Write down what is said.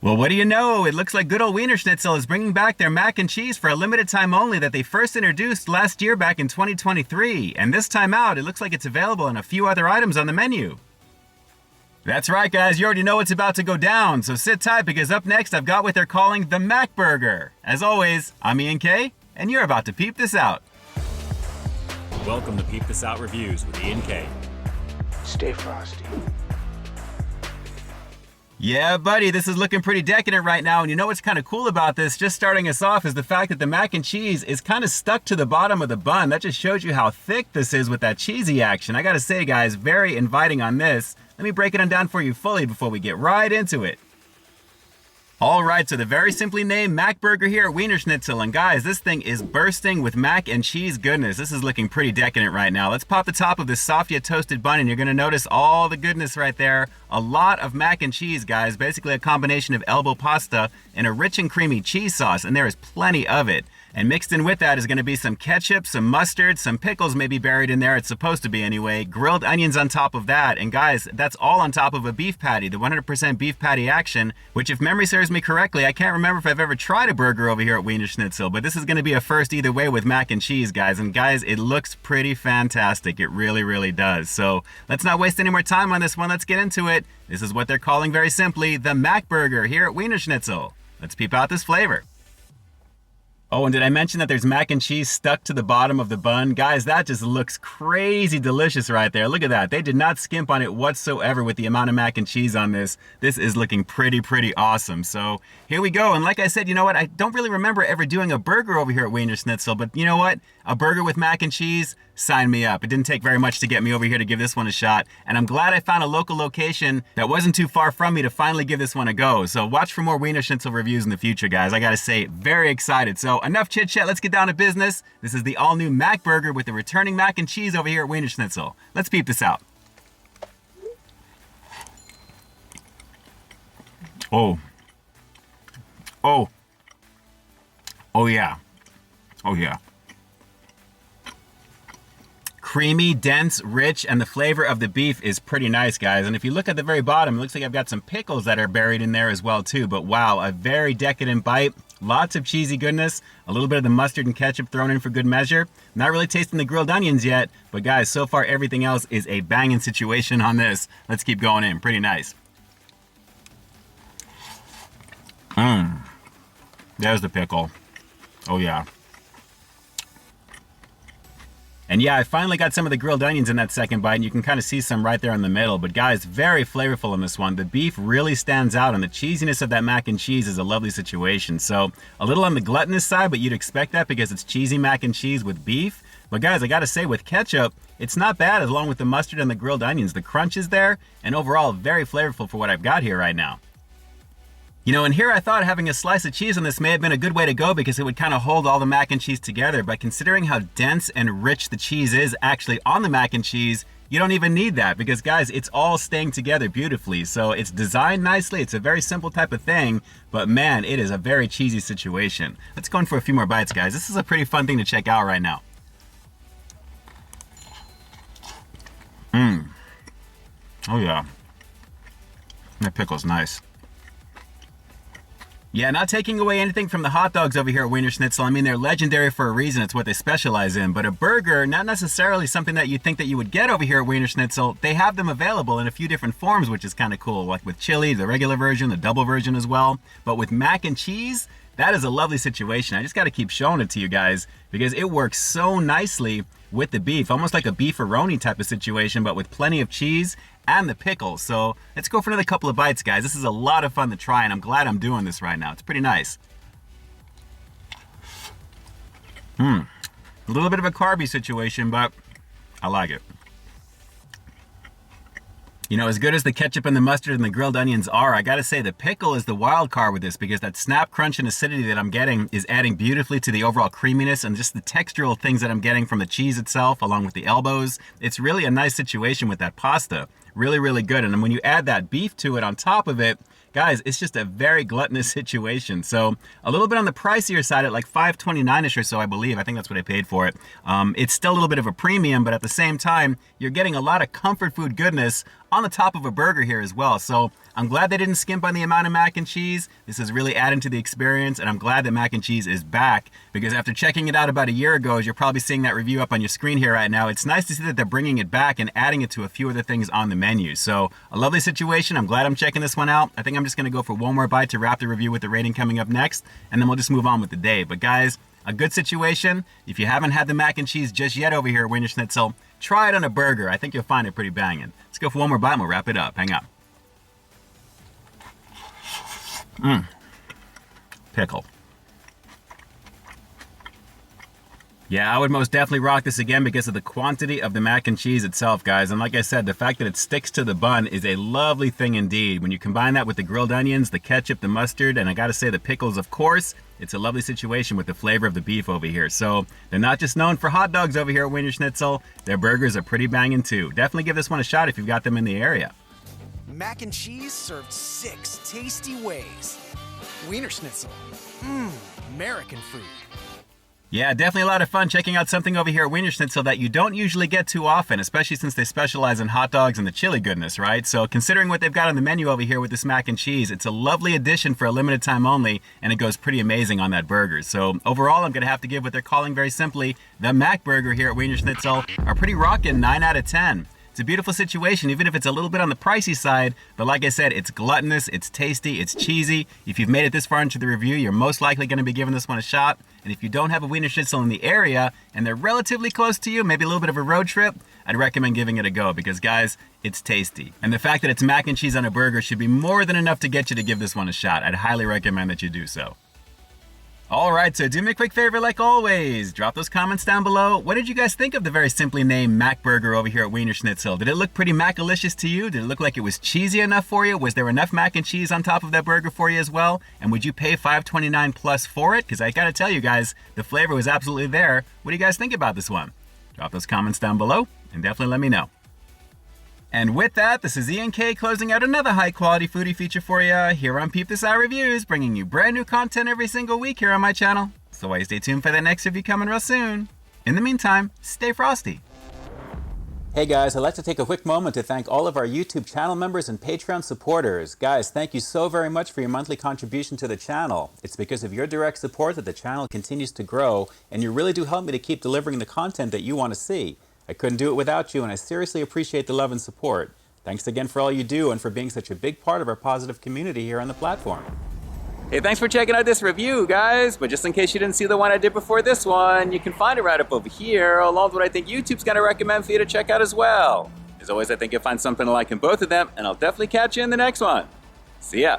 Well, what do you know? It looks like good old Wiener Schnitzel is bringing back their mac and cheese for a limited time only that they first introduced last year back in 2023. And this time out, it looks like it's available in a few other items on the menu. That's right, guys. You already know what's about to go down, so sit tight because up next I've got what they're calling the Mac Burger. As always, I'm Ian K, and you're about to peep this out. Welcome to Peep This Out Reviews with Ian K. Stay frosty. Yeah, buddy, this is looking pretty decadent right now, and you know what's kind of cool about this, just starting us off, is the fact that the mac and cheese is kind of stuck to the bottom of the bun. That just shows you how thick this is with that cheesy action. I gotta say, guys, very inviting on this. Let me break it on down for you fully before we get right into it. Alright, so the very simply named Mac Burger here at Wiener Schnitzel, and guys, this thing is bursting with mac and cheese goodness. This is looking pretty decadent right now. Let's pop the top of this soft yet toasted bun, and you're gonna notice all the goodness right there. A lot of mac and cheese, guys, basically a combination of elbow pasta and a rich and creamy cheese sauce, and there is plenty of it. And mixed in with that is going to be some ketchup, some mustard, some pickles maybe buried in there. It's supposed to be anyway. Grilled onions on top of that. And guys, that's all on top of a beef patty, the 100% beef patty action, which if memory serves me correctly, I can't remember if I've ever tried a burger over here at Wiener Schnitzel, but this is going to be a first either way with mac and cheese, guys. And guys, it looks pretty fantastic. It really, really does. So let's not waste any more time on this one. Let's get into it. This is what they're calling very simply the Mac Burger here at Wiener Schnitzel. Let's peep out this flavor. Oh, and did I mention that there's mac and cheese stuck to the bottom of the bun? Guys, that just looks crazy delicious right there. Look at that. They did not skimp on it whatsoever with the amount of mac and cheese on this. This is looking pretty awesome. So here we go. And like I said, you know what? I don't really remember ever doing a burger over here at Wiener Schnitzel, but you know what? A burger with mac and cheese, sign me up. It didn't take very much to get me over here to give this one a shot. And I'm glad I found a local location that wasn't too far from me to finally give this one a go. So watch for more Wiener Schnitzel reviews in the future, guys. I gotta say, very excited. So enough chit chat, let's get down to business. This is the all new Mac Burger with the returning mac and cheese over here at Wiener Schnitzel. Let's peep this out. Oh. Oh. Oh yeah. Oh yeah. Creamy, dense, rich, and the flavor of the beef is pretty nice, guys. And if you look at the very bottom, it looks like I've got some pickles that are buried in there as well too. But wow, a very decadent bite. Lots of cheesy goodness, a little bit of the mustard and ketchup thrown in for good measure. Not really tasting the grilled onions yet, but guys, so far everything else is a banging situation on this. Let's keep going in, pretty nice. There's the pickle. Oh yeah. And yeah, I finally got some of the grilled onions in that second bite, and you can kind of see some right there in the middle. But guys, very flavorful in this one. The beef really stands out, and the cheesiness of that mac and cheese is a lovely situation. So a little on the gluttonous side, but you'd expect that because it's cheesy mac and cheese with beef. But guys, I gotta say, with ketchup, it's not bad along with the mustard and the grilled onions. The crunch is there, and overall, very flavorful for what I've got here right now. You know, and here I thought having a slice of cheese on this may have been a good way to go because it would kind of hold all the mac and cheese together, but considering how dense and rich the cheese is actually on the mac and cheese, you don't even need that because guys, it's all staying together beautifully. So it's designed nicely, it's a very simple type of thing, but man, it is a very cheesy situation. Let's go in for a few more bites, guys. This is a pretty fun thing to check out right now. Oh yeah. That pickle's nice. Yeah, not taking away anything from the hot dogs over here at Wiener Schnitzel. I mean, they're legendary for a reason. It's what they specialize in. But a burger, not necessarily something that you think that you would get over here at Wiener Schnitzel. They have them available in a few different forms, which is kind of cool. Like with chili, the regular version, the double version as well. But with mac and cheese, that is a lovely situation. I just got to keep showing it to you guys because it works so nicely with the beef. Almost like a beefaroni type of situation, but with plenty of cheese and the pickles. So let's go for another couple of bites, guys. This is a lot of fun to try, and I'm glad I'm doing this right now. It's pretty nice. A little bit of a carby situation, but I like it. You know, as good as the ketchup and the mustard and the grilled onions are, I gotta say the pickle is the wild card with this because that snap, crunch, and acidity that I'm getting is adding beautifully to the overall creaminess and just the textural things that I'm getting from the cheese itself along with the elbows. It's really a nice situation with that pasta. Really, really good. And then when you add that beef to it on top of it, guys, it's just a very gluttonous situation. So a little bit on the pricier side at like $5.29-ish or so, I believe. I think that's what I paid for it. It's still a little bit of a premium, but at the same time, you're getting a lot of comfort food goodness on the top of a burger here as well. So I'm glad they didn't skimp on the amount of mac and cheese. This is really adding to the experience, and I'm glad that mac and cheese is back, because after checking it out about a year ago, as you're probably seeing that review up on your screen here right now, it's nice to see that they're bringing it back and adding it to a few other things on the menu. So a lovely situation. I'm glad I'm checking this one out. I think I'm just gonna go for one more bite to wrap the review with the rating coming up next, and then we'll just move on with the day. But guys, a good situation. If you haven't had the mac and cheese just yet over here at Wiener Schnitzel, try it on a burger. I think you'll find it pretty banging. Let's go for one more bite and we'll wrap it up. Hang on. Pickle. Yeah, I would most definitely rock this again because of the quantity of the mac and cheese itself, guys. And like I said, the fact that it sticks to the bun is a lovely thing indeed. When you combine that with the grilled onions, the ketchup, the mustard, and I gotta say the pickles, of course, it's a lovely situation with the flavor of the beef over here. So they're not just known for hot dogs over here at Wiener Schnitzel. Their burgers are pretty banging too. Definitely give this one a shot if you've got them in the area. Mac and cheese served 6 tasty ways. Wiener Schnitzel. American food. Yeah, definitely a lot of fun checking out something over here at Wiener Schnitzel that you don't usually get too often, especially since they specialize in hot dogs and the chili goodness, right? So considering what they've got on the menu over here with this mac and cheese, it's a lovely addition for a limited time only, and it goes pretty amazing on that burger. So overall, I'm gonna have to give what they're calling very simply the Mac Burger here at Wiener Schnitzel a pretty rockin' 9 out of 10. It's a beautiful situation, even if it's a little bit on the pricey side, but like I said, it's gluttonous, it's tasty, it's cheesy. If you've made it this far into the review, you're most likely gonna be giving this one a shot. And if you don't have a Wiener Schnitzel in the area, and they're relatively close to you, maybe a little bit of a road trip, I'd recommend giving it a go because guys, it's tasty. And the fact that it's mac and cheese on a burger should be more than enough to get you to give this one a shot. I'd highly recommend that you do so. Alright, so do me a quick favor like always. Drop those comments down below. What did you guys think of the very simply named Mac Burger over here at Wiener Schnitzel? Did it look pretty Mac-alicious to you? Did it look like it was cheesy enough for you? Was there enough mac and cheese on top of that burger for you as well? And would you pay $5.29 plus for it? Because I gotta tell you guys, the flavor was absolutely there. What do you guys think about this one? Drop those comments down below and definitely let me know. And with that, this is Ian K closing out another high-quality foodie feature for you here on Peep This Out Reviews, bringing you brand new content every single week here on my channel. So why stay tuned for the next review coming real soon. In the meantime, stay frosty. Hey guys, I'd like to take a quick moment to thank all of our YouTube channel members and Patreon supporters. Guys, thank you so very much for your monthly contribution to the channel. It's because of your direct support that the channel continues to grow, and you really do help me to keep delivering the content that you want to see. I couldn't do it without you, and I seriously appreciate the love and support. Thanks again for all you do and for being such a big part of our positive community here on the platform. Hey, thanks for checking out this review, guys. But just in case you didn't see the one I did before this one, you can find it right up over here, along with what I think YouTube's gonna recommend for you to check out as well. As always, I think you'll find something to like in both of them, and I'll definitely catch you in the next one. See ya.